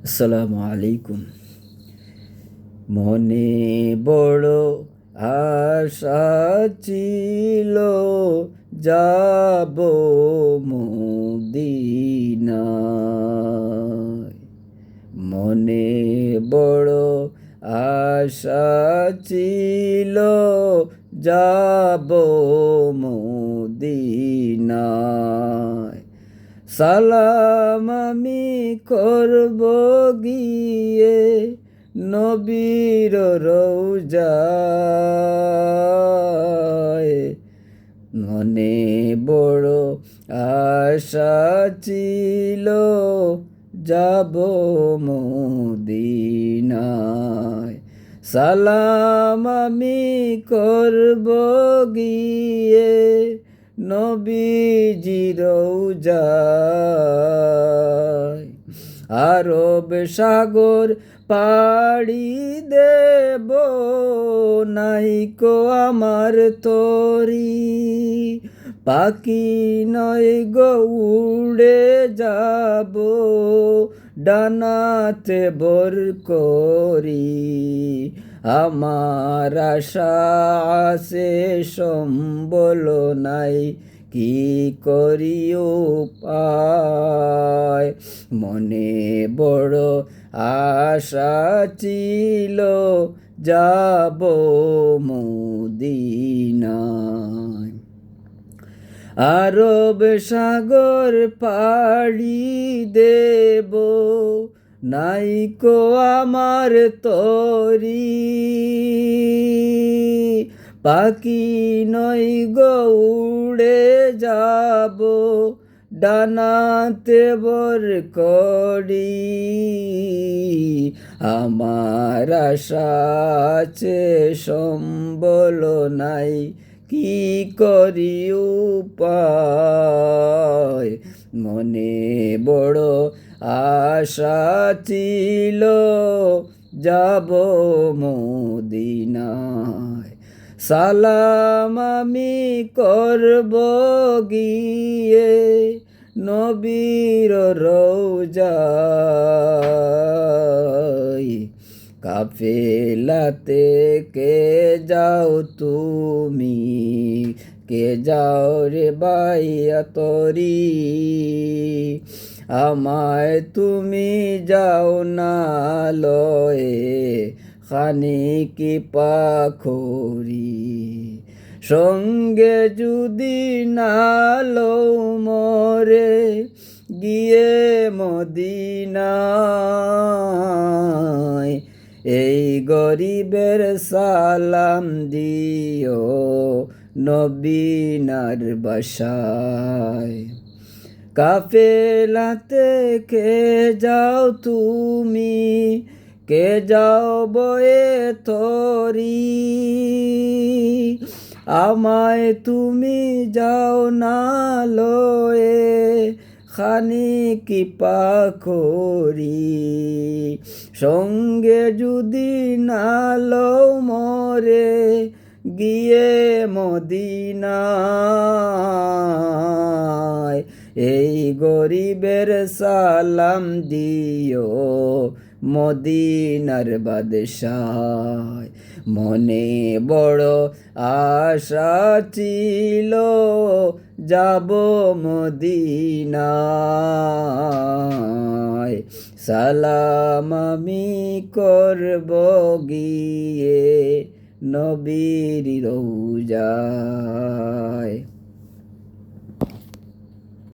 আসসালামু আলাইকুম। মনে বড় আশা ছিল, যাব মদিনায়। মনে বড় আশা ছিল, যাব মদিনায়। সালাম আমি করব গিয়ে নবীর রওজায়। মনে বড় আশা ছিল, যাব মদিনায়। সালাম আমি করব গিয়ে নবীজির রওজায়। আরব সাগর পাড়ি দেব, নাইকো আমার তরি। পাখি নয় গো উড়ে যাব, ডানাতে বর করি। আমার আশা আছে সম্বল নাই, কি করি উপায়। মনে বড় আশা ছিল, যাব মদিনায়। আরব সাগর পাড়ি দেব, নাইকো আমার তরি। পাখি নই গো উড়ে যাব, ডানাতে বর করি। আমার আশা আছে সম্বল নাই, কি করি উপায়। মনে বড় আশা ছিল, যাব মদিনায়। সালাম আমি করব গিয়ে নবীর রওজায়। কাফেলাতে কে যাও তুমি, কে যাও রে বাইয়া তরি। আমায় তুমি যাও না লয়ে, খানিকি পাখরি। সঙ্গে যদি না লও মরে, গিয়ে মদিনায়। এই গরিবের সালাম দিও নবীনার বাসায়। কাফেলাতে কে যাও তুমি, কে যাও বয়ে তরি। আমায় তুমি যাও না লয়ে, খানিকি পাখরি। সঙ্গে যদি না লও মরে, গিয়ে মদিনায়। এই গরিবের সালাম দিও মদিনার বাদশায়। মনে বড় আশা ছিল, যাব মদিনায়। সালাম আমি করব গিয়ে নবীর রওজায়।